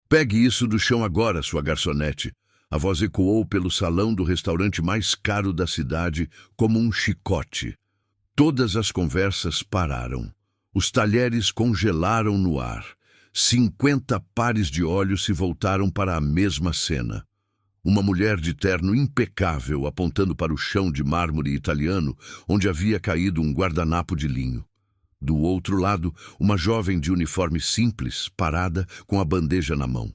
Pegue isso do chão agora, sua garçonete. A voz ecoou pelo salão do restaurante mais caro da cidade como um chicote. Todas as conversas pararam. Os talheres congelaram no ar. 50 pares de olhos se voltaram para a mesma cena. Uma mulher de terno impecável apontando para o chão de mármore italiano, onde havia caído um guardanapo de linho. Do outro lado, uma jovem de uniforme simples, parada, com a bandeja na mão.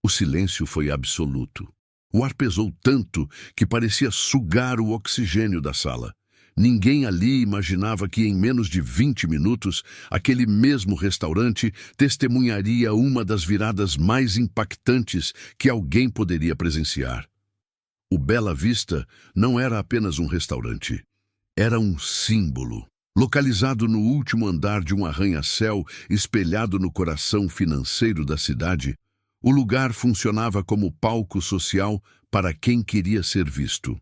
O silêncio foi absoluto. O ar pesou tanto que parecia sugar o oxigênio da sala. Ninguém ali imaginava que em menos de 20 minutos, aquele mesmo restaurante testemunharia uma das viradas mais impactantes que alguém poderia presenciar. O Bela Vista não era apenas um restaurante. Era um símbolo. Localizado no último andar de um arranha-céu espelhado no coração financeiro da cidade, o lugar funcionava como palco social para quem queria ser visto.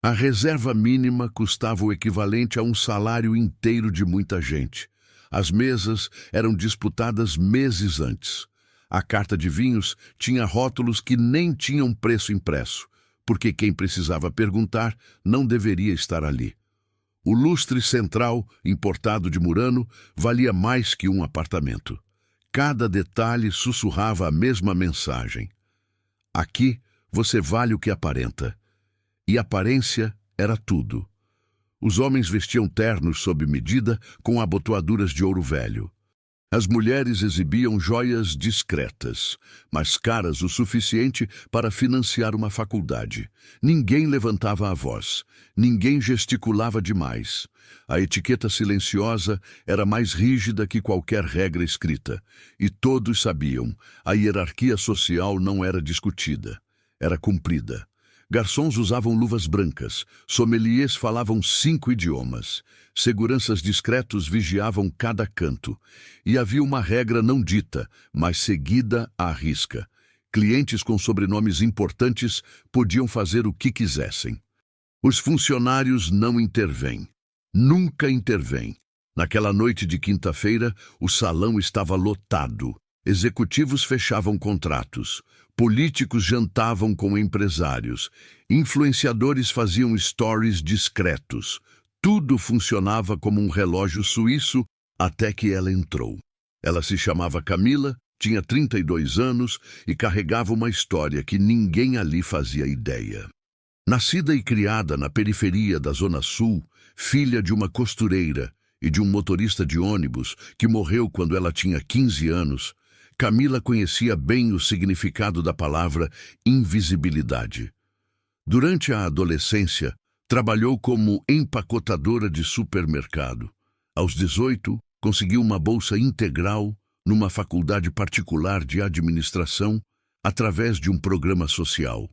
A reserva mínima custava o equivalente a um salário inteiro de muita gente. As mesas eram disputadas meses antes. A carta de vinhos tinha rótulos que nem tinham preço impresso, porque quem precisava perguntar não deveria estar ali. O lustre central, importado de Murano, valia mais que um apartamento. Cada detalhe sussurrava a mesma mensagem. Aqui você vale o que aparenta. E aparência era tudo. Os homens vestiam ternos sob medida com abotoaduras de ouro velho. As mulheres exibiam joias discretas, mas caras o suficiente para financiar uma faculdade. Ninguém levantava a voz, ninguém gesticulava demais. A etiqueta silenciosa era mais rígida que qualquer regra escrita. E todos sabiam, a hierarquia social não era discutida, era cumprida. Garçons usavam luvas brancas, sommeliers falavam 5 idiomas, seguranças discretos vigiavam cada canto, e havia uma regra não dita, mas seguida à risca. Clientes com sobrenomes importantes podiam fazer o que quisessem. Os funcionários não intervêm. Nunca intervêm. Naquela noite de quinta-feira, o salão estava lotado. Executivos fechavam contratos. Políticos jantavam com empresários. Influenciadores faziam stories discretos. Tudo funcionava como um relógio suíço até que ela entrou. Ela se chamava Camila, tinha 32 anos e carregava uma história que ninguém ali fazia ideia. Nascida e criada na periferia da Zona Sul, filha de uma costureira e de um motorista de ônibus que morreu quando ela tinha 15 anos, Camila conhecia bem o significado da palavra invisibilidade. Durante a adolescência, trabalhou como empacotadora de supermercado. Aos 18, conseguiu uma bolsa integral numa faculdade particular de administração através de um programa social.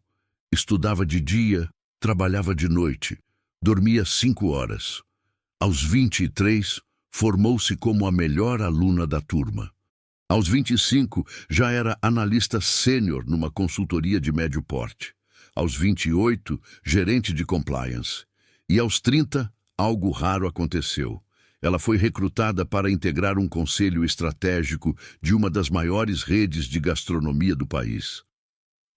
Estudava de dia, trabalhava de noite, dormia 5 horas. Aos 23, formou-se como a melhor aluna da turma. Aos 25, já era analista sênior numa consultoria de médio porte. Aos 28, gerente de compliance. E aos 30, algo raro aconteceu. Ela foi recrutada para integrar um conselho estratégico de uma das maiores redes de gastronomia do país.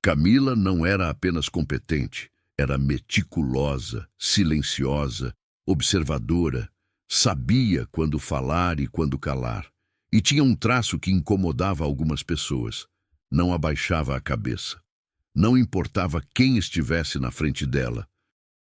Camila não era apenas competente, era meticulosa, silenciosa, observadora, sabia quando falar e quando calar. E tinha um traço que incomodava algumas pessoas. Não abaixava a cabeça. Não importava quem estivesse na frente dela.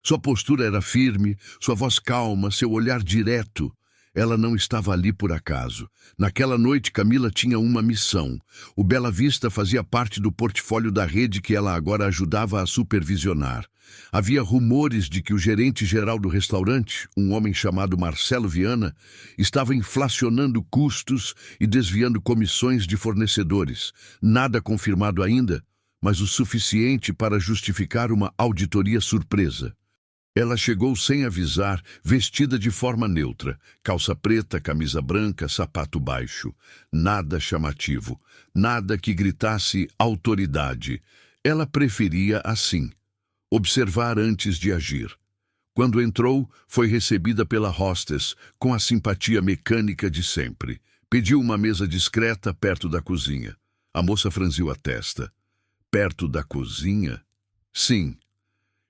Sua postura era firme, sua voz calma, seu olhar direto. Ela não estava ali por acaso. Naquela noite, Camila tinha uma missão. O Bela Vista fazia parte do portfólio da rede que ela agora ajudava a supervisionar. Havia rumores de que o gerente-geral do restaurante, um homem chamado Marcelo Viana, estava inflacionando custos e desviando comissões de fornecedores. Nada confirmado ainda, mas o suficiente para justificar uma auditoria surpresa. Ela chegou sem avisar, vestida de forma neutra, calça preta, camisa branca, sapato baixo. Nada chamativo, nada que gritasse autoridade. Ela preferia assim, observar antes de agir. Quando entrou, foi recebida pela hostess com a simpatia mecânica de sempre. Pediu uma mesa discreta perto da cozinha. A moça franziu a testa. Perto da cozinha? Sim.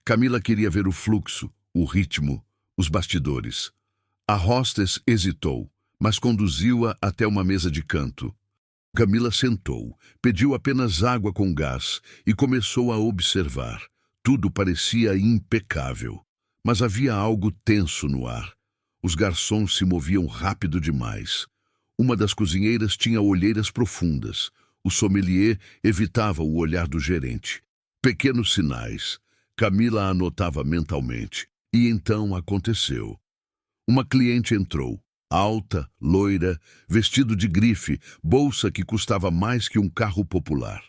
Camila queria ver o fluxo, o ritmo, os bastidores. A hostess hesitou, mas conduziu-a até uma mesa de canto. Camila sentou, pediu apenas água com gás e começou a observar. Tudo parecia impecável, mas havia algo tenso no ar. Os garçons se moviam rápido demais. Uma das cozinheiras tinha olheiras profundas. O sommelier evitava o olhar do gerente. Pequenos sinais. Camila anotava mentalmente. E então aconteceu. Uma cliente entrou. Alta, loira, vestido de grife, bolsa que custava mais que um carro popular.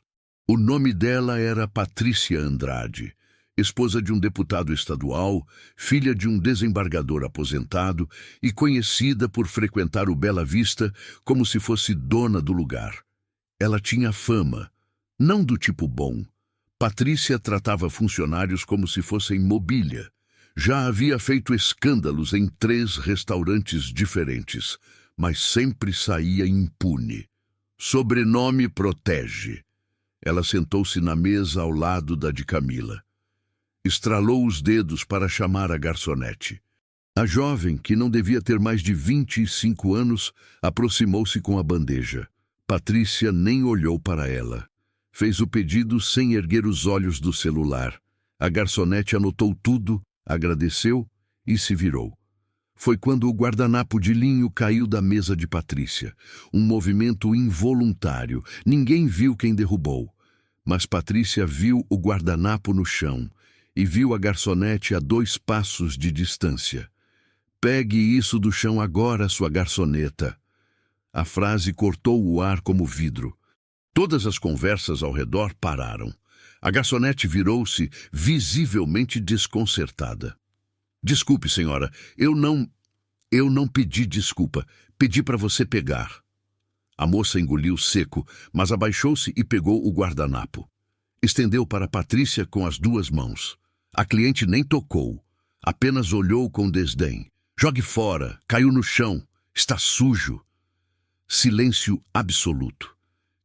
O nome dela era Patrícia Andrade, esposa de um deputado estadual, filha de um desembargador aposentado e conhecida por frequentar o Bela Vista como se fosse dona do lugar. Ela tinha fama, não do tipo bom. Patrícia tratava funcionários como se fossem mobília. Já havia feito escândalos em 3 restaurantes diferentes, mas sempre saía impune. Sobrenome protege. Ela sentou-se na mesa ao lado da de Camila. Estralou os dedos para chamar a garçonete. A jovem, que não devia ter mais de 25 anos, aproximou-se com a bandeja. Patrícia nem olhou para ela. Fez o pedido sem erguer os olhos do celular. A garçonete anotou tudo, agradeceu e se virou. Foi quando o guardanapo de linho caiu da mesa de Patrícia. Um movimento involuntário. Ninguém viu quem derrubou. Mas Patrícia viu o guardanapo no chão e viu a garçonete a 2 passos de distância. Pegue isso do chão agora, sua garçoneta. A frase cortou o ar como vidro. Todas as conversas ao redor pararam. A garçonete virou-se, visivelmente desconcertada. Desculpe, senhora, eu não pedi desculpa. Pedi para você pegar. A moça engoliu seco, mas abaixou-se e pegou o guardanapo. Estendeu para Patrícia com as 2 mãos. A cliente nem tocou, apenas olhou com desdém. Jogue fora, caiu no chão, está sujo. Silêncio absoluto.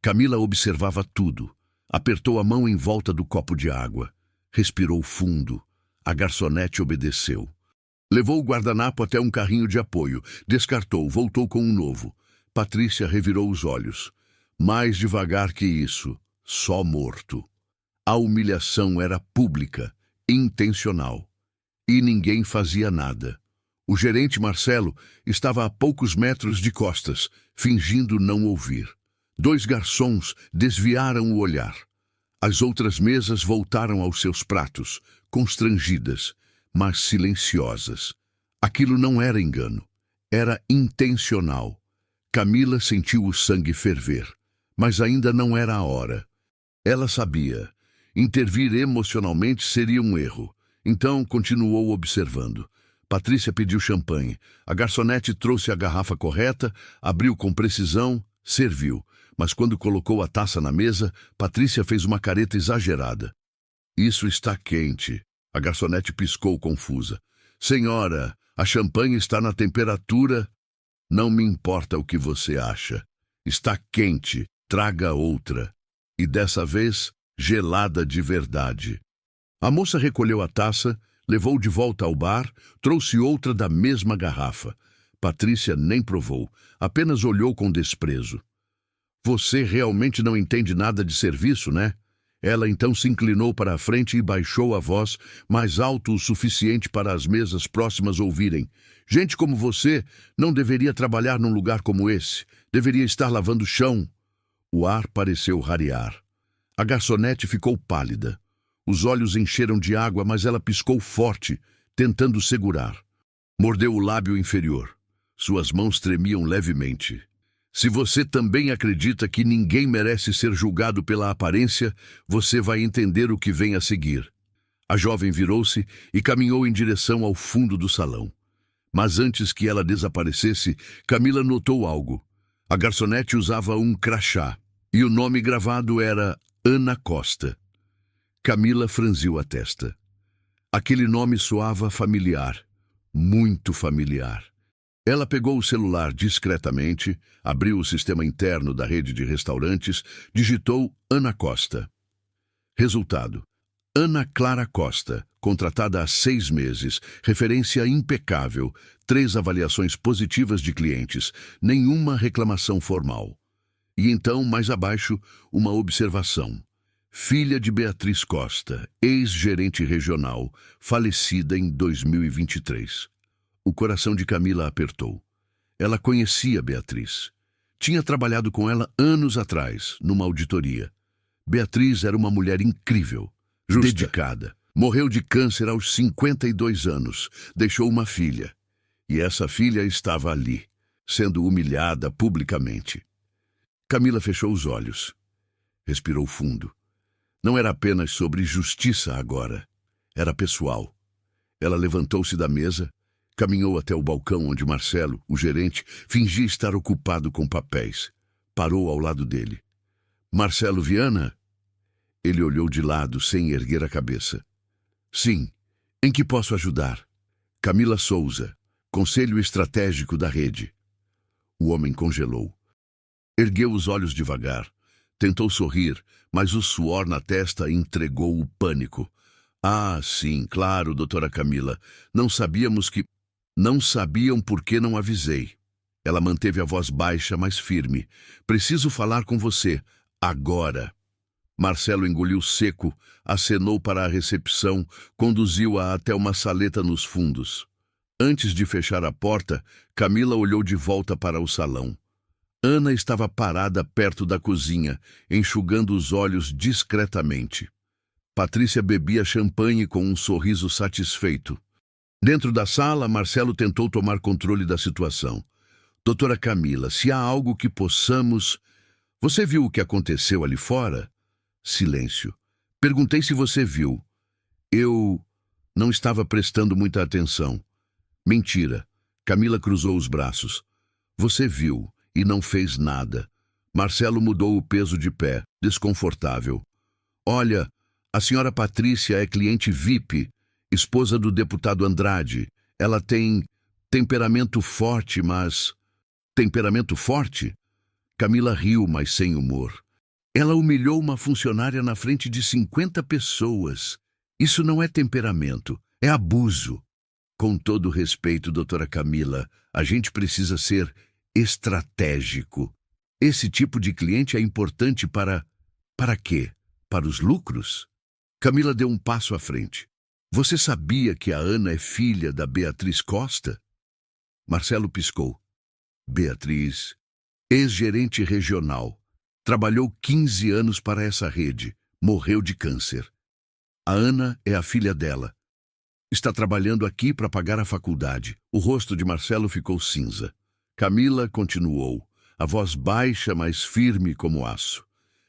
Camila observava tudo. Apertou a mão em volta do copo de água. Respirou fundo. A garçonete obedeceu. Levou o guardanapo até um carrinho de apoio. Descartou, voltou com um novo. Patrícia revirou os olhos. Mais devagar que isso, só morto. A humilhação era pública, intencional. E ninguém fazia nada. O gerente Marcelo estava a poucos metros de costas, fingindo não ouvir. 2 garçons desviaram o olhar. As outras mesas voltaram aos seus pratos, constrangidas, mas silenciosas. Aquilo não era engano. Era intencional. Camila sentiu o sangue ferver, mas ainda não era a hora. Ela sabia. Intervir emocionalmente seria um erro. Então continuou observando. Patrícia pediu champanhe. A garçonete trouxe a garrafa correta, abriu com precisão, serviu. Mas quando colocou a taça na mesa, Patrícia fez uma careta exagerada. Isso está quente. A garçonete piscou confusa. Senhora, a champanhe está na temperatura... Não me importa o que você acha. Está quente, traga outra. E dessa vez, gelada de verdade. A moça recolheu a taça, levou de volta ao bar, trouxe outra da mesma garrafa. Patrícia nem provou, apenas olhou com desprezo. Você realmente não entende nada de serviço, né? Ela então se inclinou para a frente e baixou a voz, mais alto o suficiente para as mesas próximas ouvirem. Gente como você não deveria trabalhar num lugar como esse. Deveria estar lavando chão. O ar pareceu rarear. A garçonete ficou pálida. Os olhos encheram de água, mas ela piscou forte, tentando segurar. Mordeu o lábio inferior. Suas mãos tremiam levemente. Se você também acredita que ninguém merece ser julgado pela aparência, você vai entender o que vem a seguir. A jovem virou-se e caminhou em direção ao fundo do salão. Mas antes que ela desaparecesse, Camila notou algo. A garçonete usava um crachá, e o nome gravado era Ana Costa. Camila franziu a testa. Aquele nome soava familiar, muito familiar. Ela pegou o celular discretamente, abriu o sistema interno da rede de restaurantes, digitou Ana Costa. Resultado: Ana Clara Costa, contratada há 6 meses, referência impecável, 3 avaliações positivas de clientes, nenhuma reclamação formal. E então, mais abaixo, uma observação. Filha de Beatriz Costa, ex-gerente regional, falecida em 2023. O coração de Camila apertou. Ela conhecia Beatriz. Tinha trabalhado com ela anos atrás, numa auditoria. Beatriz era uma mulher incrível, dedicada. Morreu de câncer aos 52 anos. Deixou uma filha. E essa filha estava ali, sendo humilhada publicamente. Camila fechou os olhos. Respirou fundo. Não era apenas sobre justiça agora. Era pessoal. Ela levantou-se da mesa, caminhou até o balcão onde Marcelo, o gerente, fingia estar ocupado com papéis. Parou ao lado dele. Marcelo Viana? Ele olhou de lado sem erguer a cabeça. Sim. Em que posso ajudar? Camila Souza, Conselho Estratégico da Rede. O homem congelou. Ergueu os olhos devagar. Tentou sorrir, mas o suor na testa entregou o pânico. Ah, sim, claro, doutora Camila. Não sabiam por que não avisei. Ela manteve a voz baixa, mas firme. Preciso falar com você. Agora. Marcelo engoliu seco, acenou para a recepção, conduziu-a até uma saleta nos fundos. Antes de fechar a porta, Camila olhou de volta para o salão. Ana estava parada perto da cozinha, enxugando os olhos discretamente. Patrícia bebia champanhe com um sorriso satisfeito. Dentro da sala, Marcelo tentou tomar controle da situação. Doutora Camila, se há algo que possamos... Você viu o que aconteceu ali fora? Silêncio. Perguntei se você viu. Eu não estava prestando muita atenção. Mentira. Camila cruzou os braços. Você viu e não fez nada. Marcelo mudou o peso de pé, desconfortável. Olha, a senhora Patrícia é cliente VIP, esposa do deputado Andrade. Ela tem temperamento forte, mas... Temperamento forte? Camila riu, mas sem humor. Ela humilhou uma funcionária na frente de 50 pessoas. Isso não é temperamento, é abuso. Com todo respeito, doutora Camila, a gente precisa ser estratégico. Esse tipo de cliente é importante para... Para quê? Para os lucros? Camila deu um passo à frente. Você sabia que a Ana é filha da Beatriz Costa? Marcelo piscou. Beatriz, ex-gerente regional. Trabalhou 15 anos para essa rede. Morreu de câncer. A Ana é a filha dela. Está trabalhando aqui para pagar a faculdade. O rosto de Marcelo ficou cinza. Camila continuou, a voz baixa, mas firme como aço.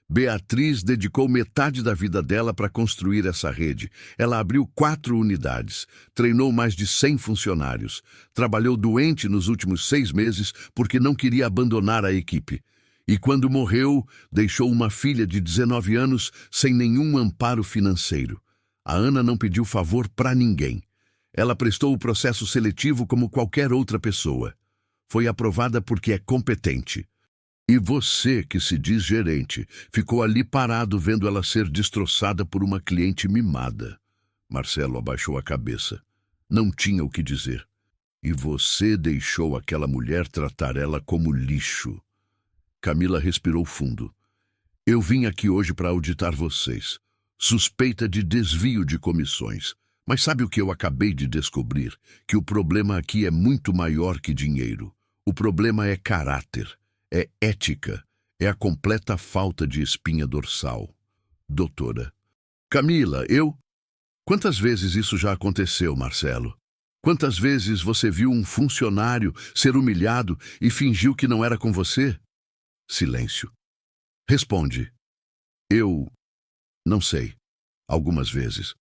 Beatriz dedicou metade da vida dela para construir essa rede. Ela abriu 4 unidades, treinou mais de 100 funcionários, trabalhou doente nos últimos 6 meses porque não queria abandonar a equipe. E quando morreu, deixou uma filha de 19 anos sem nenhum amparo financeiro. A Ana não pediu favor para ninguém. Ela prestou o processo seletivo como qualquer outra pessoa. Foi aprovada porque é competente. E você, que se diz gerente, ficou ali parado vendo ela ser destroçada por uma cliente mimada. Marcelo abaixou a cabeça. Não tinha o que dizer. E você deixou aquela mulher tratar ela como lixo. Camila respirou fundo. Eu vim aqui hoje para auditar vocês. Suspeita de desvio de comissões. Mas sabe o que eu acabei de descobrir? Que o problema aqui é muito maior que dinheiro. O problema é caráter, é ética, é a completa falta de espinha dorsal. Doutora. Camila, eu... Quantas vezes isso já aconteceu, Marcelo? Quantas vezes você viu um funcionário ser humilhado e fingiu que não era com você? Silêncio. Responde. Eu... não sei. Algumas vezes.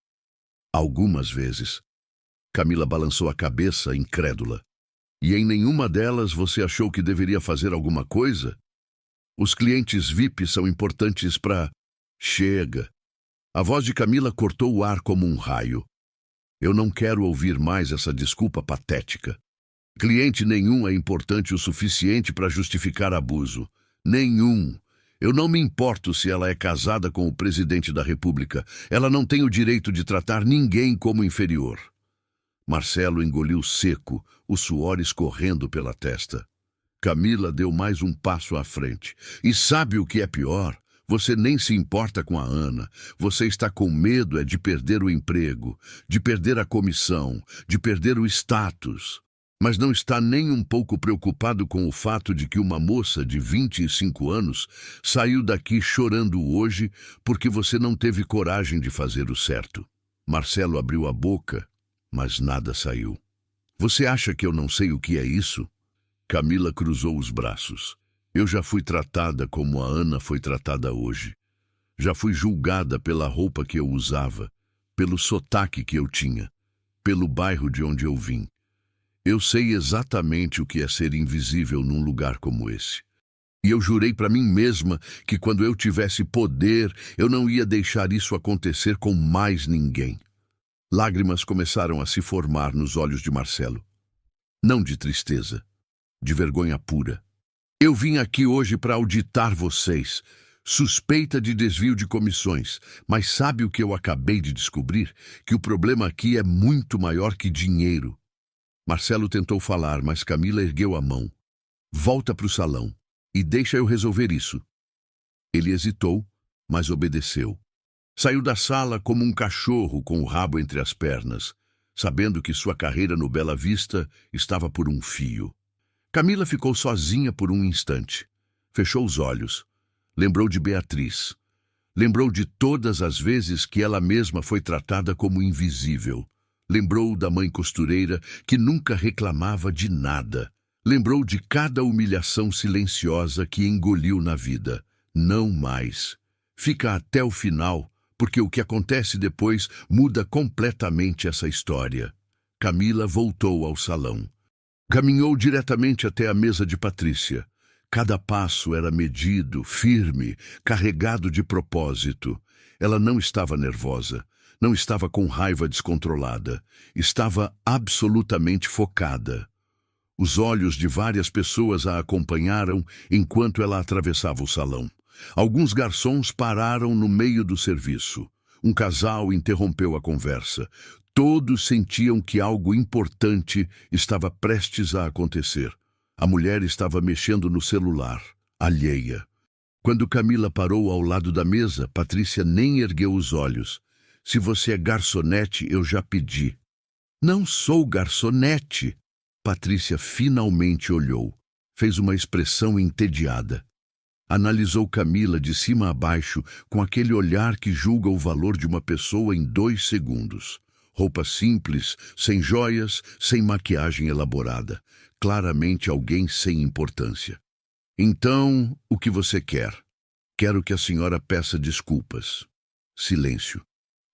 Algumas vezes. Camila balançou a cabeça, incrédula. E em nenhuma delas você achou que deveria fazer alguma coisa? Os clientes VIP são importantes para... Chega. A voz de Camila cortou o ar como um raio. Eu não quero ouvir mais essa desculpa patética. Cliente nenhum é importante o suficiente para justificar abuso. Nenhum. Eu não me importo se ela é casada com o presidente da República. Ela não tem o direito de tratar ninguém como inferior. Marcelo engoliu seco, o suor escorrendo pela testa. Camila deu mais um passo à frente. E sabe o que é pior? Você nem se importa com a Ana. Você está com medo de perder o emprego, de perder a comissão, de perder o status. Mas não está nem um pouco preocupado com o fato de que uma moça de 25 anos saiu daqui chorando hoje porque você não teve coragem de fazer o certo. Marcelo abriu a boca, mas nada saiu. Você acha que eu não sei o que é isso? Camila cruzou os braços. Eu já fui tratada como a Ana foi tratada hoje. Já fui julgada pela roupa que eu usava, pelo sotaque que eu tinha, pelo bairro de onde eu vim. Eu sei exatamente o que é ser invisível num lugar como esse. E eu jurei para mim mesma que quando eu tivesse poder, eu não ia deixar isso acontecer com mais ninguém. Lágrimas começaram a se formar nos olhos de Marcelo. Não de tristeza, de vergonha pura. Eu vim aqui hoje para auditar vocês, suspeita de desvio de comissões, mas sabe o que eu acabei de descobrir? Que o problema aqui é muito maior que dinheiro. Marcelo tentou falar, mas Camila ergueu a mão. Volta para o salão e deixa eu resolver isso. Ele hesitou, mas obedeceu. Saiu da sala como um cachorro com o rabo entre as pernas, sabendo que sua carreira no Bela Vista estava por um fio. Camila ficou sozinha por um instante. Fechou os olhos. Lembrou de Beatriz. Lembrou de todas as vezes que ela mesma foi tratada como invisível. Lembrou da mãe costureira que nunca reclamava de nada. Lembrou de cada humilhação silenciosa que engoliu na vida. Não mais. Fica até o final, porque o que acontece depois muda completamente essa história. Camila voltou ao salão. Caminhou diretamente até a mesa de Patrícia. Cada passo era medido, firme, carregado de propósito. Ela não estava nervosa, não estava com raiva descontrolada. Estava absolutamente focada. Os olhos de várias pessoas a acompanharam enquanto ela atravessava o salão. Alguns garçons pararam no meio do serviço. Um casal interrompeu a conversa. Todos sentiam que algo importante estava prestes a acontecer. A mulher estava mexendo no celular, alheia. Quando Camila parou ao lado da mesa, Patrícia nem ergueu os olhos. Se você é garçonete, eu já pedi. Não sou garçonete. Patrícia finalmente olhou. Fez uma expressão entediada. Analisou Camila de cima a baixo com aquele olhar que julga o valor de uma pessoa em 2 segundos. Roupa simples, sem joias, sem maquiagem elaborada. Claramente alguém sem importância. Então, o que você quer? Quero que a senhora peça desculpas. Silêncio.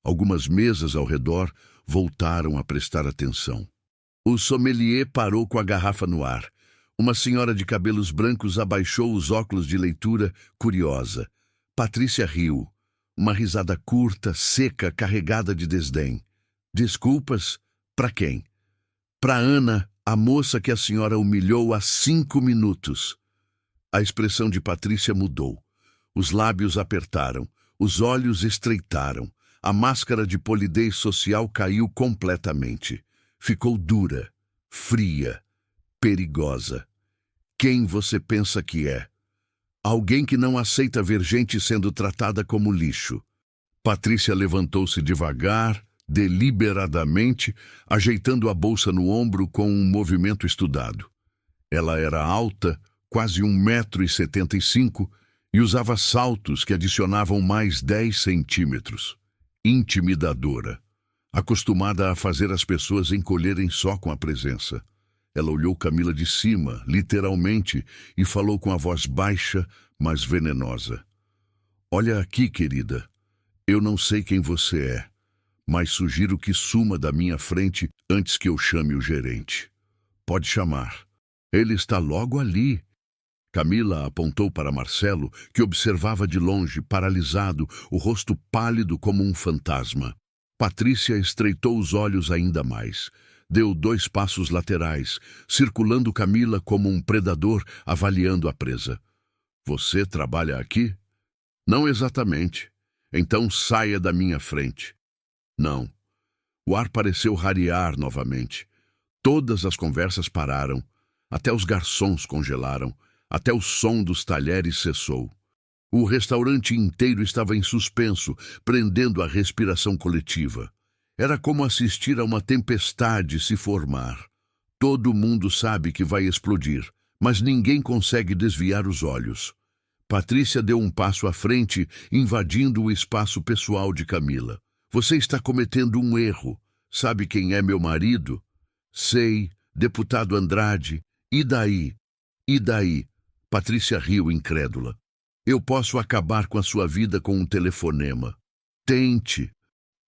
Algumas mesas ao redor voltaram a prestar atenção. O sommelier parou com a garrafa no ar. Uma senhora de cabelos brancos abaixou os óculos de leitura, curiosa. Patrícia riu. Uma risada curta, seca, carregada de desdém. Desculpas? Para quem? Para Ana, a moça que a senhora humilhou há 5 minutos. A expressão de Patrícia mudou. Os lábios apertaram, os olhos estreitaram. A máscara de polidez social caiu completamente. Ficou dura, fria, perigosa. Quem você pensa que é? Alguém que não aceita ver gente sendo tratada como lixo. Patrícia levantou-se devagar, deliberadamente, ajeitando a bolsa no ombro com um movimento estudado. Ela era alta, quase 1,75 m, e usava saltos que adicionavam mais 10 centímetros. Intimidadora, acostumada a fazer as pessoas encolherem só com a presença. Ela olhou Camila de cima, literalmente, e falou com a voz baixa, mas venenosa. Olha aqui, querida. Eu não sei quem você é, mas sugiro que suma da minha frente antes que eu chame o gerente. Pode chamar. Ele está logo ali. Camila apontou para Marcelo, que observava de longe, paralisado, o rosto pálido como um fantasma. Patrícia estreitou os olhos ainda mais. Deu 2 passos laterais, circulando Camila como um predador avaliando a presa. Você trabalha aqui? Não exatamente. Então saia da minha frente. Não. O ar pareceu rarear novamente. Todas as conversas pararam. Até os garçons congelaram. Até o som dos talheres cessou. O restaurante inteiro estava em suspenso, prendendo a respiração coletiva. Era como assistir a uma tempestade se formar. Todo mundo sabe que vai explodir, mas ninguém consegue desviar os olhos. Patrícia deu um passo à frente, invadindo o espaço pessoal de Camila. Você está cometendo um erro. Sabe quem é meu marido? Sei, deputado Andrade. E daí? E daí? Patrícia riu incrédula. Eu posso acabar com a sua vida com um telefonema. Tente.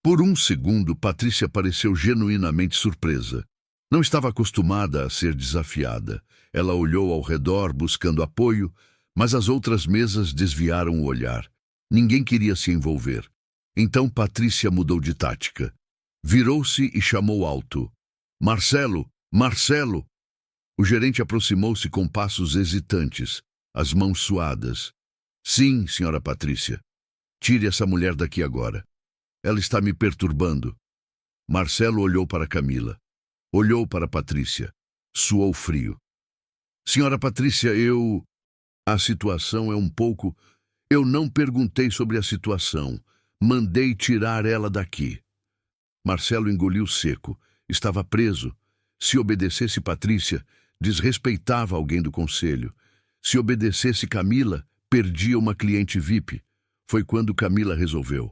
Por um segundo, Patrícia pareceu genuinamente surpresa. Não estava acostumada a ser desafiada. Ela olhou ao redor buscando apoio, mas as outras mesas desviaram o olhar. Ninguém queria se envolver. Então Patrícia mudou de tática. Virou-se e chamou alto. Marcelo! Marcelo! O gerente aproximou-se com passos hesitantes, as mãos suadas. Sim, senhora Patrícia. Tire essa mulher daqui agora. Ela está me perturbando. Marcelo olhou para Camila. Olhou para Patrícia. Suou frio. Senhora Patrícia, A situação é um pouco... Eu não perguntei sobre a situação. Mandei tirar ela daqui. Marcelo engoliu seco. Estava preso. Se obedecesse Patrícia, desrespeitava alguém do conselho. Se obedecesse Camila, perdia uma cliente VIP. Foi quando Camila resolveu.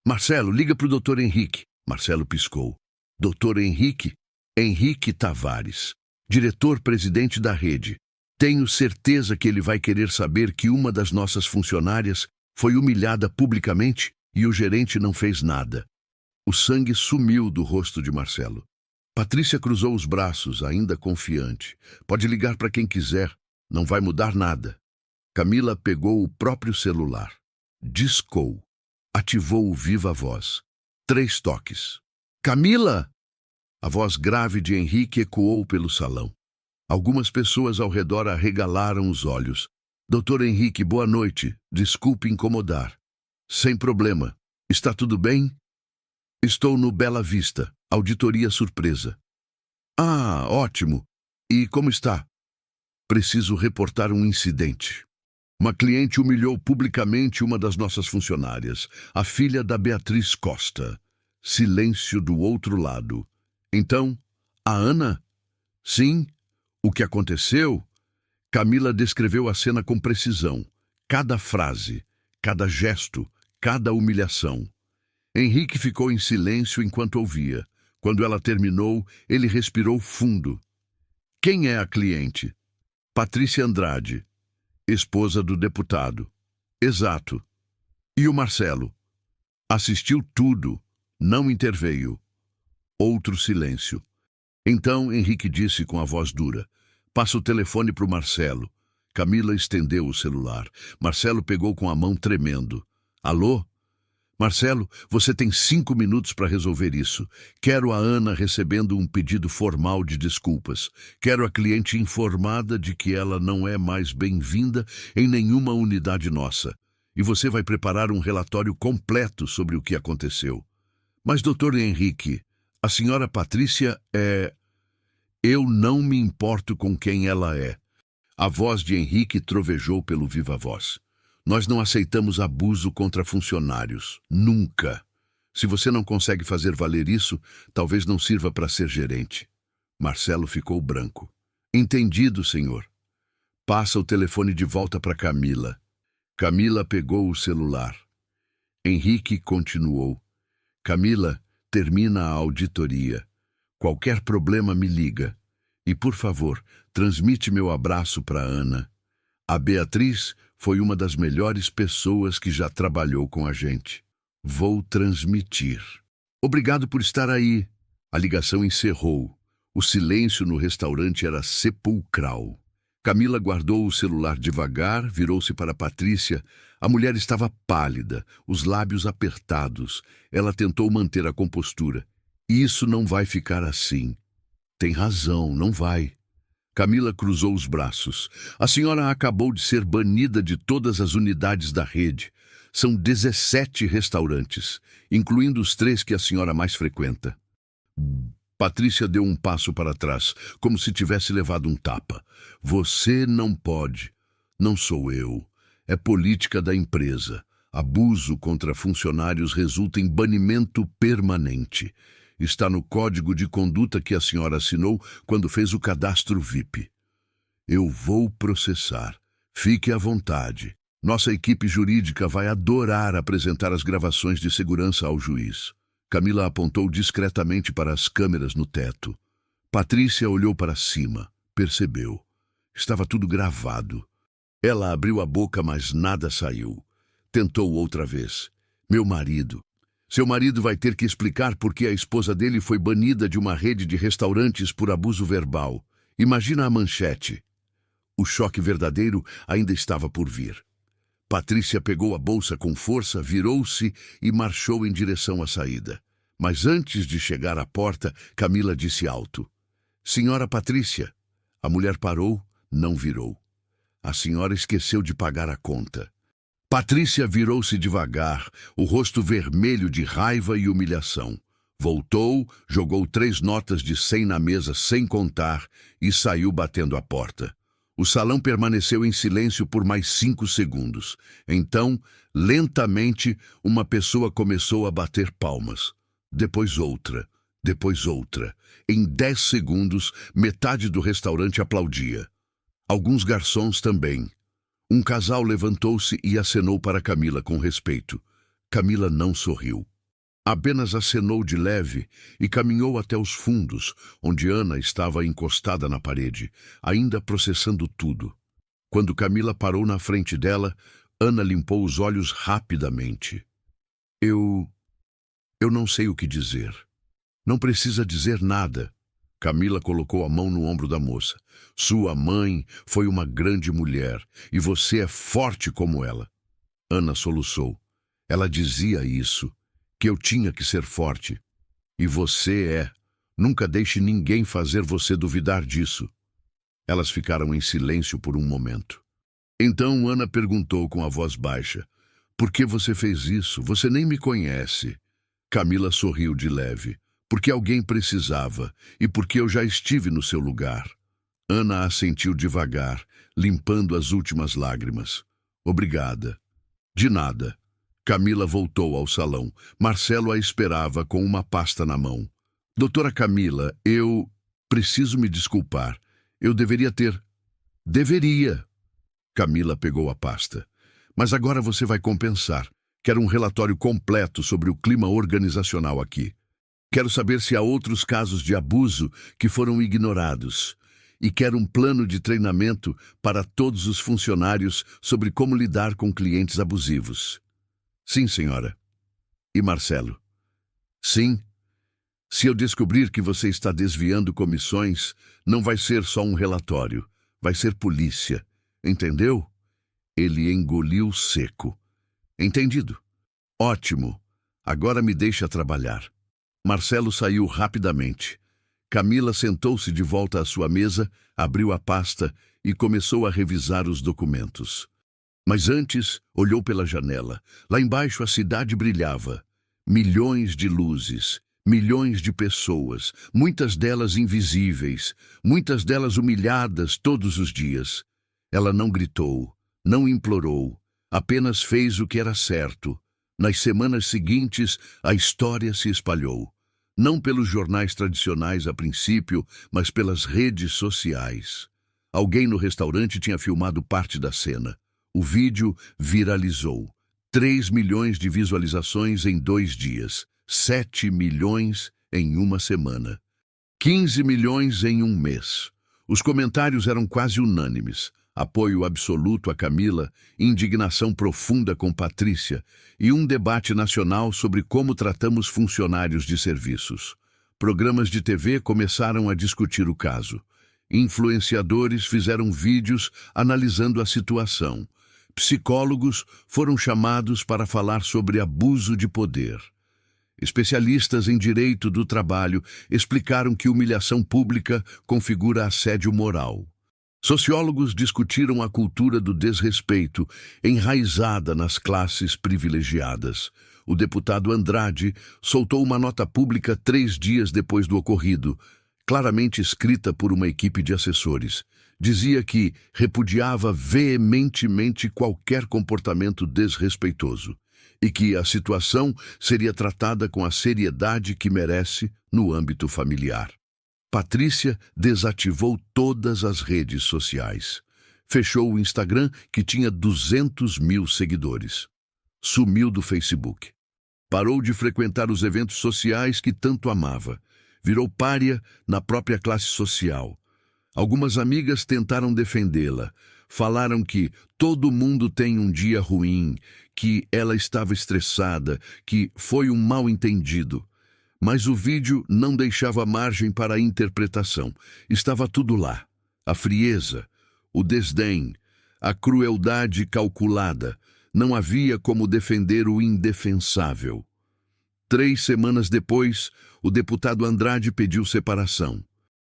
Marcelo, liga para o Dr. Henrique. Marcelo piscou. Dr. Henrique? Henrique Tavares, diretor-presidente da rede. Tenho certeza que ele vai querer saber que uma das nossas funcionárias foi humilhada publicamente e o gerente não fez nada. O sangue sumiu do rosto de Marcelo. Patrícia cruzou os braços, ainda confiante. Pode ligar para quem quiser, não vai mudar nada. Camila pegou o próprio celular. Discou. Ativou o Viva Voz. 3 toques. Camila! A voz grave de Henrique ecoou pelo salão. Algumas pessoas ao redor arregalaram os olhos. Doutor Henrique, boa noite. Desculpe incomodar. Sem problema. Está tudo bem? Estou no Bela Vista. Auditoria surpresa. Ah, ótimo. E como está? Preciso reportar um incidente. Uma cliente humilhou publicamente uma das nossas funcionárias, a filha da Beatriz Costa. Silêncio do outro lado. Então, a Ana? Sim. O que aconteceu? Camila descreveu a cena com precisão. Cada frase, cada gesto, cada humilhação. Henrique ficou em silêncio enquanto ouvia. Quando ela terminou, ele respirou fundo. Quem é a cliente? Patrícia Andrade, esposa do deputado. Exato. E o Marcelo? Assistiu tudo, não interveio. Outro silêncio. Então Henrique disse com a voz dura. Passa o telefone para o Marcelo. Camila estendeu o celular. Marcelo pegou com a mão tremendo. Alô? Marcelo, você tem 5 minutos para resolver isso. Quero a Ana recebendo um pedido formal de desculpas. Quero a cliente informada de que ela não é mais bem-vinda em nenhuma unidade nossa. E você vai preparar um relatório completo sobre o que aconteceu. Mas, doutor Henrique, a senhora Patrícia é... Eu não me importo com quem ela é. A voz de Henrique trovejou pelo viva voz. Nós não aceitamos abuso contra funcionários. Nunca. Se você não consegue fazer valer isso, talvez não sirva para ser gerente. Marcelo ficou branco. Entendido, senhor. Passa o telefone de volta para Camila. Camila pegou o celular. Henrique continuou. Camila, termina a auditoria. Qualquer problema me liga. E, por favor, transmite meu abraço para Ana. A Beatriz foi uma das melhores pessoas que já trabalhou com a gente. Vou transmitir. Obrigado por estar aí. A ligação encerrou. O silêncio no restaurante era sepulcral. Camila guardou o celular devagar, virou-se para Patrícia. A mulher estava pálida, os lábios apertados. Ela tentou manter a compostura. Isso não vai ficar assim. Tem razão, não vai. Camila cruzou os braços. A senhora acabou de ser banida de todas as unidades da rede. São 17 restaurantes, incluindo os 3 que a senhora mais frequenta. Patrícia deu um passo para trás, como se tivesse levado um tapa. Você não pode. Não sou eu. É política da empresa. Abuso contra funcionários resulta em banimento permanente. Está no código de conduta que a senhora assinou quando fez o cadastro VIP. Eu vou processar. Fique à vontade. Nossa equipe jurídica vai adorar apresentar as gravações de segurança ao juiz. Camila apontou discretamente para as câmeras no teto. Patrícia olhou para cima. Percebeu. Estava tudo gravado. Ela abriu a boca, mas nada saiu. Tentou outra vez. Meu marido. Seu marido vai ter que explicar por que a esposa dele foi banida de uma rede de restaurantes por abuso verbal. Imagina a manchete. O choque verdadeiro ainda estava por vir. Patrícia pegou a bolsa com força, virou-se e marchou em direção à saída. Mas antes de chegar à porta, Camila disse alto. Senhora Patrícia. A mulher parou, não virou. A senhora esqueceu de pagar a conta. Patrícia virou-se devagar, o rosto vermelho de raiva e humilhação. Voltou, jogou 3 notas de 100 na mesa sem contar e saiu batendo a porta. O salão permaneceu em silêncio por mais 5 segundos. Então, lentamente, uma pessoa começou a bater palmas. Depois outra, depois outra. Em 10 segundos, metade do restaurante aplaudia. Alguns garçons também. Um casal levantou-se e acenou para Camila com respeito. Camila não sorriu. Apenas acenou de leve e caminhou até os fundos, onde Ana estava encostada na parede, ainda processando tudo. Quando Camila parou na frente dela, Ana limpou os olhos rapidamente. Eu não sei o que dizer. Não precisa dizer nada. Camila colocou a mão no ombro da moça. Sua mãe foi uma grande mulher e você é forte como ela. Ana soluçou. Ela dizia isso, que eu tinha que ser forte. E você é. Nunca deixe ninguém fazer você duvidar disso. Elas ficaram em silêncio por um momento. Então Ana perguntou com a voz baixa. Por que você fez isso? Você nem me conhece. Camila sorriu de leve. Porque alguém precisava e porque eu já estive no seu lugar. Ana assentiu devagar, limpando as últimas lágrimas. Obrigada. De nada. Camila voltou ao salão. Marcelo a esperava com uma pasta na mão. Doutora Camila, eu preciso me desculpar. Eu deveria ter... Deveria. Camila pegou a pasta. Mas agora você vai compensar. Quero um relatório completo sobre o clima organizacional aqui. Quero saber se há outros casos de abuso que foram ignorados. E quero um plano de treinamento para todos os funcionários sobre como lidar com clientes abusivos. Sim, senhora. E Marcelo? Sim. Se eu descobrir que você está desviando comissões, não vai ser só um relatório. Vai ser polícia. Entendeu? Ele engoliu seco. Entendido. Ótimo. Agora me deixa trabalhar. Marcelo saiu rapidamente. Camila sentou-se de volta à sua mesa, abriu a pasta e começou a revisar os documentos. Mas antes, olhou pela janela. Lá embaixo a cidade brilhava. Milhões de luzes, milhões de pessoas, muitas delas invisíveis, muitas delas humilhadas todos os dias. Ela não gritou, não implorou, apenas fez o que era certo. Nas semanas seguintes, a história se espalhou. Não pelos jornais tradicionais a princípio, mas pelas redes sociais. Alguém no restaurante tinha filmado parte da cena. O vídeo viralizou. 3 milhões de visualizações em 2 dias. 7 milhões em uma semana. 15 milhões em um mês. Os comentários eram quase unânimes. Apoio absoluto a Camila, indignação profunda com Patrícia e um debate nacional sobre como tratamos funcionários de serviços. Programas de TV começaram a discutir o caso. Influenciadores fizeram vídeos analisando a situação. Psicólogos foram chamados para falar sobre abuso de poder. Especialistas em direito do trabalho explicaram que humilhação pública configura assédio moral. Sociólogos discutiram a cultura do desrespeito enraizada nas classes privilegiadas. O deputado Andrade soltou uma nota pública 3 dias depois do ocorrido, claramente escrita por uma equipe de assessores. Dizia que repudiava veementemente qualquer comportamento desrespeitoso e que a situação seria tratada com a seriedade que merece no âmbito familiar. Patrícia desativou todas as redes sociais. Fechou o Instagram, que tinha 200 mil seguidores. Sumiu do Facebook. Parou de frequentar os eventos sociais que tanto amava. Virou pária na própria classe social. Algumas amigas tentaram defendê-la. Falaram que todo mundo tem um dia ruim, que ela estava estressada, que foi um mal-entendido. Mas o vídeo não deixava margem para a interpretação. Estava tudo lá. A frieza, o desdém, a crueldade calculada. Não havia como defender o indefensável. 3 semanas depois, o deputado Andrade pediu separação.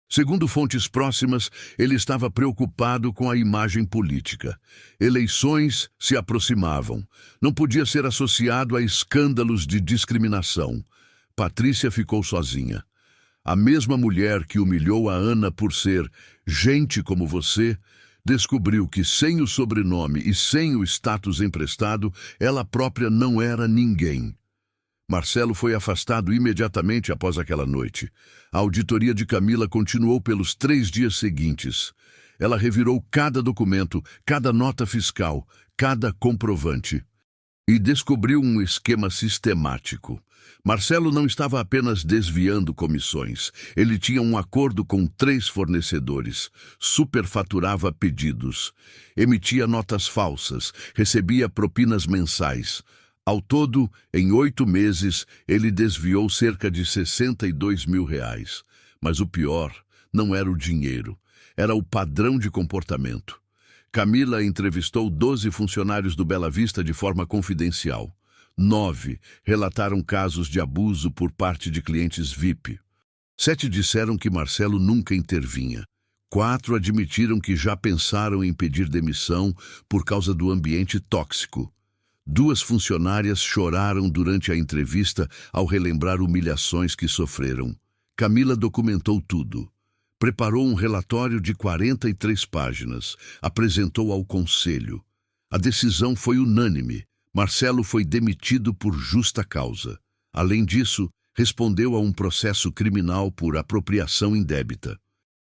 Segundo fontes próximas, ele estava preocupado com a imagem política. Eleições se aproximavam. Não podia ser associado a escândalos de discriminação. Patrícia ficou sozinha. A mesma mulher que humilhou a Ana por ser gente como você, descobriu que sem o sobrenome e sem o status emprestado, ela própria não era ninguém. Marcelo foi afastado imediatamente após aquela noite. A auditoria de Camila continuou pelos 3 dias seguintes. Ela revirou cada documento, cada nota fiscal, cada comprovante. E descobriu um esquema sistemático. Marcelo não estava apenas desviando comissões. Ele tinha um acordo com 3 fornecedores, superfaturava pedidos, emitia notas falsas, recebia propinas mensais. Ao todo, em 8 meses, ele desviou cerca de R$62 mil. Mas o pior não era o dinheiro, era o padrão de comportamento. Camila entrevistou 12 funcionários do Bela Vista de forma confidencial. 9 relataram casos de abuso por parte de clientes VIP. 7 disseram que Marcelo nunca intervinha. 4 admitiram que já pensaram em pedir demissão por causa do ambiente tóxico. 2 funcionárias choraram durante a entrevista ao relembrar humilhações que sofreram. Camila documentou tudo. Preparou um relatório de 43 páginas. Apresentou ao conselho. A decisão foi unânime. Marcelo foi demitido por justa causa. Além disso, respondeu a um processo criminal por apropriação indébita.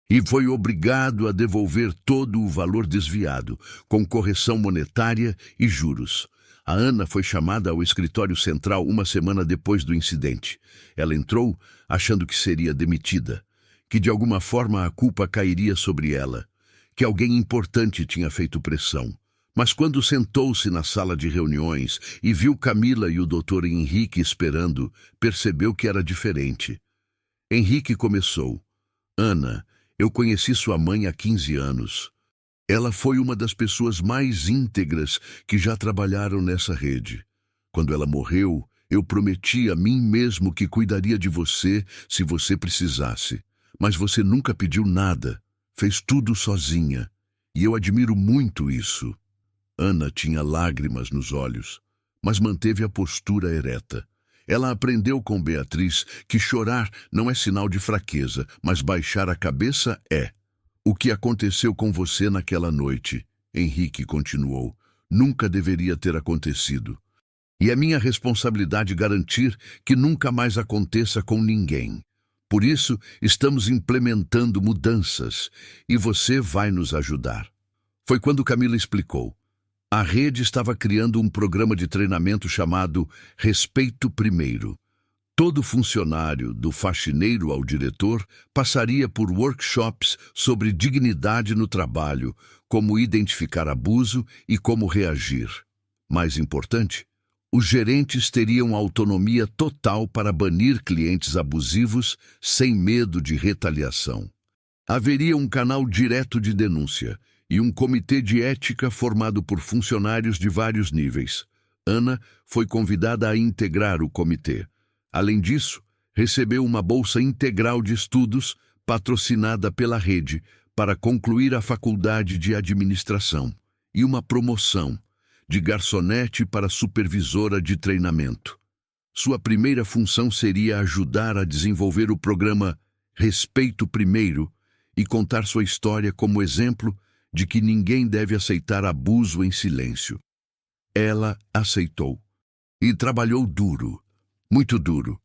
E foi obrigado a devolver todo o valor desviado, com correção monetária e juros. A Ana foi chamada ao escritório central 1 semana depois do incidente. Ela entrou achando que seria demitida, que de alguma forma a culpa cairia sobre ela, que alguém importante tinha feito pressão. Mas quando sentou-se na sala de reuniões e viu Camila e o Dr. Henrique esperando, percebeu que era diferente. Henrique começou. Ana, eu conheci sua mãe há 15 anos. Ela foi uma das pessoas mais íntegras que já trabalharam nessa rede. Quando ela morreu, eu prometi a mim mesmo que cuidaria de você se você precisasse. Mas você nunca pediu nada, fez tudo sozinha. E eu admiro muito isso. Ana tinha lágrimas nos olhos, mas manteve a postura ereta. Ela aprendeu com Beatriz que chorar não é sinal de fraqueza, mas baixar a cabeça é. O que aconteceu com você naquela noite, Henrique continuou, nunca deveria ter acontecido. E é minha responsabilidade garantir que nunca mais aconteça com ninguém. Por isso, estamos implementando mudanças e você vai nos ajudar. Foi quando Camila explicou. A rede estava criando um programa de treinamento chamado Respeito Primeiro. Todo funcionário, do faxineiro ao diretor, passaria por workshops sobre dignidade no trabalho, como identificar abuso e como reagir. Mais importante, os gerentes teriam autonomia total para banir clientes abusivos sem medo de retaliação. Haveria um canal direto de denúncia e um comitê de ética formado por funcionários de vários níveis. Ana foi convidada a integrar o comitê. Além disso, recebeu uma bolsa integral de estudos patrocinada pela rede para concluir a faculdade de administração e uma promoção de garçonete para supervisora de treinamento. Sua primeira função seria ajudar a desenvolver o programa Respeito Primeiro e contar sua história como exemplo de que ninguém deve aceitar abuso em silêncio. Ela aceitou e trabalhou duro, muito duro.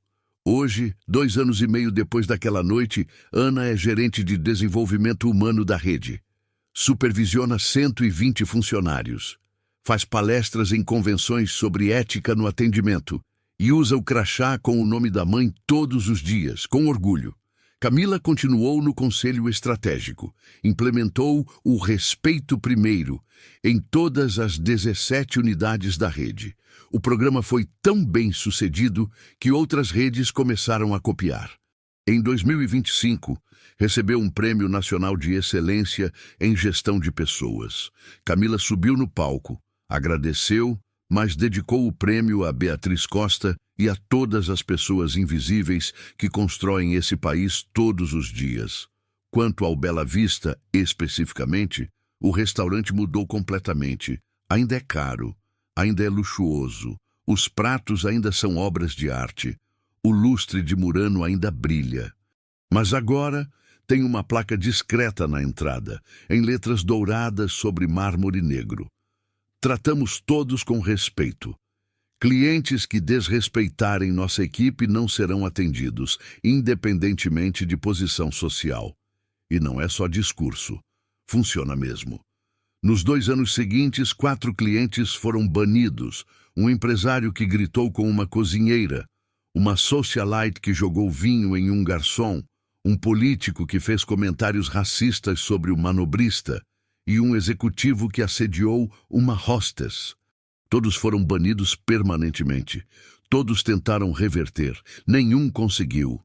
Hoje, 2 anos e meio depois daquela noite, Ana é gerente de desenvolvimento humano da rede. Supervisiona 120 funcionários. Faz palestras em convenções sobre ética no atendimento e usa o crachá com o nome da mãe todos os dias, com orgulho. Camila continuou no Conselho Estratégico, implementou o Respeito Primeiro em todas as 17 unidades da rede. O programa foi tão bem sucedido que outras redes começaram a copiar. Em 2025, recebeu um Prêmio Nacional de Excelência em Gestão de Pessoas. Camila subiu no palco, agradeceu, mas dedicou o prêmio a Beatriz Costa e a todas as pessoas invisíveis que constroem esse país todos os dias. Quanto ao Bela Vista, especificamente, o restaurante mudou completamente. Ainda é caro, ainda é luxuoso, os pratos ainda são obras de arte, o lustre de Murano ainda brilha. Mas agora tem uma placa discreta na entrada, em letras douradas sobre mármore negro. Tratamos todos com respeito. Clientes que desrespeitarem nossa equipe não serão atendidos, independentemente de posição social. E não é só discurso. Funciona mesmo. Nos 2 anos seguintes, 4 clientes foram banidos. Um empresário que gritou com uma cozinheira, uma socialite que jogou vinho em um garçom, um político que fez comentários racistas sobre o manobrista e um executivo que assediou uma hostess. Todos foram banidos permanentemente. Todos tentaram reverter. Nenhum conseguiu.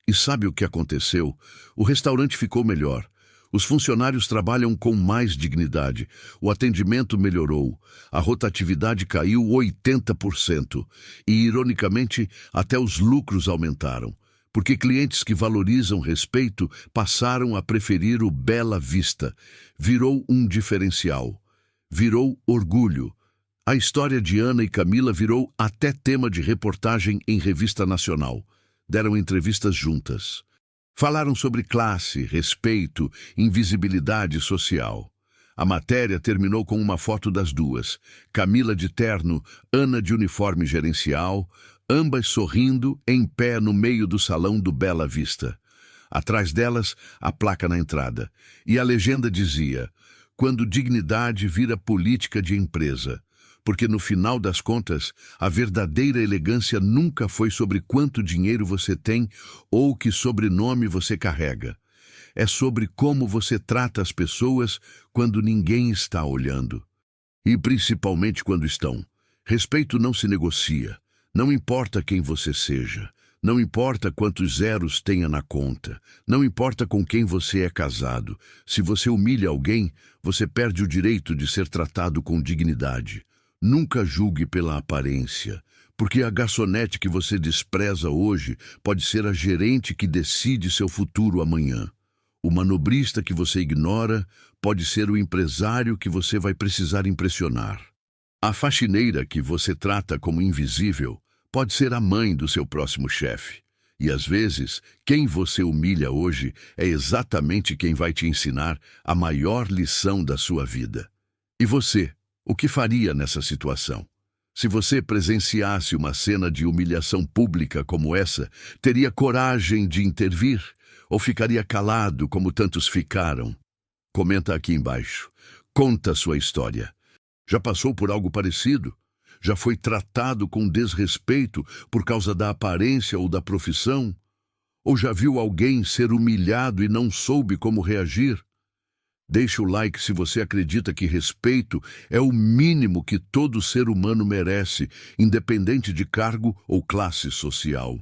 E sabe o que aconteceu? O restaurante ficou melhor. Os funcionários trabalham com mais dignidade. O atendimento melhorou. A rotatividade caiu 80%. E, ironicamente, até os lucros aumentaram. Porque clientes que valorizam respeito passaram a preferir o Bela Vista. Virou um diferencial. Virou orgulho. A história de Ana e Camila virou até tema de reportagem em revista nacional. Deram entrevistas juntas. Falaram sobre classe, respeito, invisibilidade social. A matéria terminou com uma foto das duas. Camila de terno, Ana de uniforme gerencial, ambas sorrindo, em pé no meio do salão do Bela Vista. Atrás delas, a placa na entrada. E a legenda dizia: quando dignidade vira política de empresa. Porque no final das contas, a verdadeira elegância nunca foi sobre quanto dinheiro você tem ou que sobrenome você carrega. É sobre como você trata as pessoas quando ninguém está olhando. E principalmente quando estão. Respeito não se negocia. Não importa quem você seja. Não importa quantos zeros tenha na conta. Não importa com quem você é casado. Se você humilha alguém, você perde o direito de ser tratado com dignidade. Nunca julgue pela aparência, porque a garçonete que você despreza hoje pode ser a gerente que decide seu futuro amanhã. O manobrista que você ignora pode ser o empresário que você vai precisar impressionar. A faxineira que você trata como invisível pode ser a mãe do seu próximo chefe. E às vezes, quem você humilha hoje é exatamente quem vai te ensinar a maior lição da sua vida. E você? O que faria nessa situação? Se você presenciasse uma cena de humilhação pública como essa, teria coragem de intervir? Ou ficaria calado como tantos ficaram? Comenta aqui embaixo. Conta sua história. Já passou por algo parecido? Já foi tratado com desrespeito por causa da aparência ou da profissão? Ou já viu alguém ser humilhado e não soube como reagir? Deixe o like se você acredita que respeito é o mínimo que todo ser humano merece, independente de cargo ou classe social.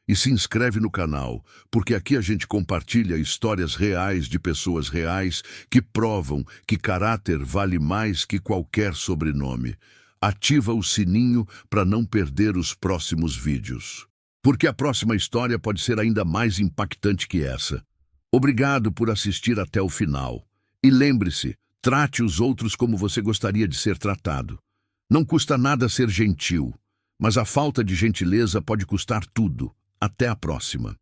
E se inscreve no canal, porque aqui a gente compartilha histórias reais de pessoas reais que provam que caráter vale mais que qualquer sobrenome. Ativa o sininho para não perder os próximos vídeos. porque a próxima história pode ser ainda mais impactante que essa. Obrigado por assistir até o final. E lembre-se, trate os outros como você gostaria de ser tratado. Não custa nada ser gentil, mas a falta de gentileza pode custar tudo. Até a próxima.